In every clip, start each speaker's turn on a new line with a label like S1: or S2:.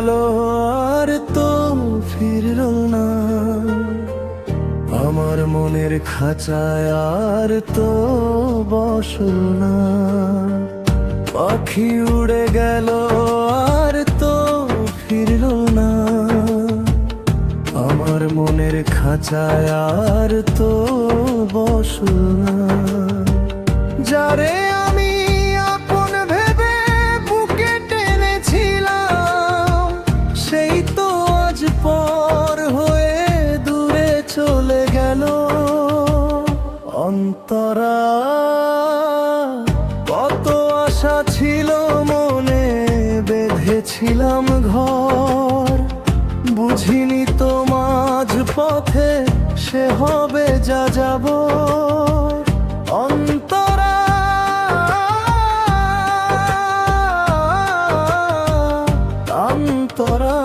S1: গেল আর তো ফিরল না, আমার মনের খাঁচায় আর তো বসল না। পাখি উড়ে গেল আর তো ফিরল না, আমার মনের খাঁচায় আর তো বসল না। যারে আমি আপন ভেবে বুকে টেনেছিলাম, সেই তো আজ পর হয়ে দূরে চলে গেল। অন্তরা, কত আশা ছিল মনে, বেঁধেছিলাম ঘর, বুঝিনি তো মাঝ পথে সে হবে যা যাব। অন্তরা, অন্তরা,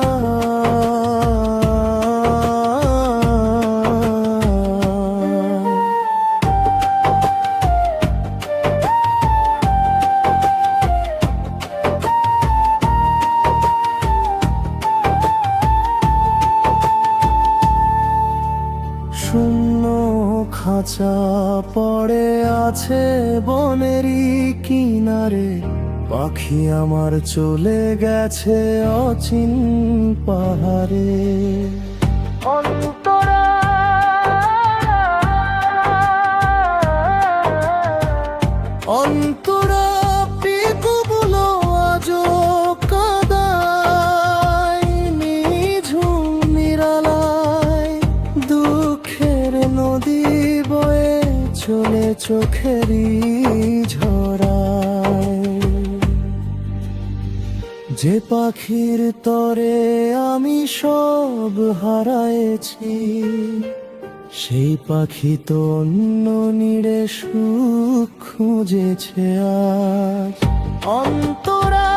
S1: শূন্য খাঁচা পড়ে আছে বনেরই কিনারে, পাখি আমার চলে গেছে অচিন পাহাড়ে। অন্তরা, অন্তরা, পিকুগুলো আজও কাদায়, নিঝুম নিরালায় দুঃখের নদী বয়ে চলে চোখেরই ঝরায়। যে পাখির তরে আমি সব হারায়েছি, সেই পাখি তো অন্য নীড়ে সুখ খুঁজেছে আজ। অন্তরা,